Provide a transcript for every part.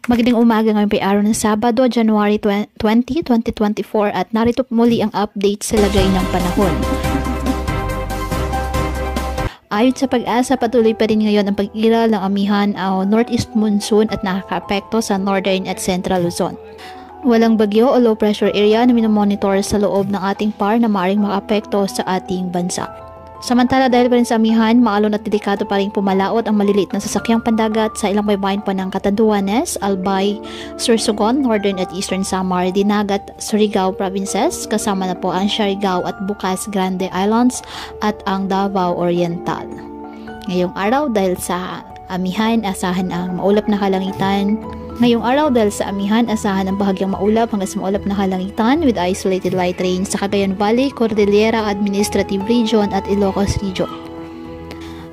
Magandang umaga ngayon po araw ng Sabado, January 20, 2024 at narito muli ang update sa lagay ng panahon. Ayon sa Pag-asa, patuloy pa rin ngayon ang pag-iral ng amihan o northeast monsoon at nakakaapekto sa northern at central Luzon. Walang bagyo o low pressure area na minomonitor sa loob ng ating PAR na maaaring makaapekto sa ating bansa. Samantala, dahil pa rin sa amihan, maalon at delikado pa rin pumalaot ang maliliit na sasakyang pandagat sa ilang baybayin pa ng Catanduanes, Albay, Sorsogon, Northern at Eastern Samar, Dinagat, Surigao Provinces, kasama na po ang Siargao at Bukas Grande Islands at ang Davao Oriental. Ngayong araw, dahil sa amihan, asahan ang maulap na kalangitan. Ngayong araw, dahil sa amihan, asahan ang bahagyang maulap hanggang sa maulap na kalangitan with isolated light rain sa Cagayan Valley, Cordillera Administrative Region at Ilocos Region.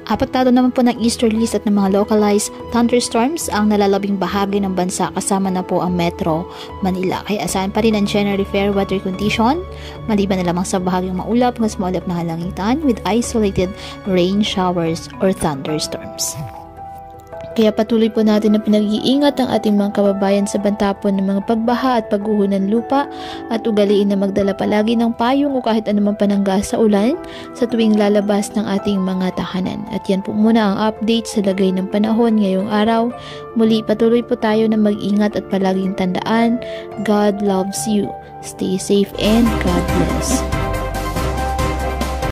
Apektado naman po ng easterlies at ng mga localized thunderstorms ang nalalabing bahagi ng bansa, kasama na po ang Metro Manila. Kaya asahan pa rin ang generally fair weather condition, maliban na lamang sa bahagyang maulap hanggang sa maulap na kalangitan with isolated rain showers or thunderstorms. Kaya patuloy po natin na pinag-iingat ang ating mga kababayan sa bantapon ng mga pagbaha at pagguho ng lupa at ugaliin na magdala palagi ng payong o kahit anumang panangga sa ulan sa tuwing lalabas ng ating mga tahanan. At yan po muna ang update sa lagay ng panahon ngayong araw. Muli, patuloy po tayo na mag-ingat at palaging tandaan, God loves you. Stay safe and God bless.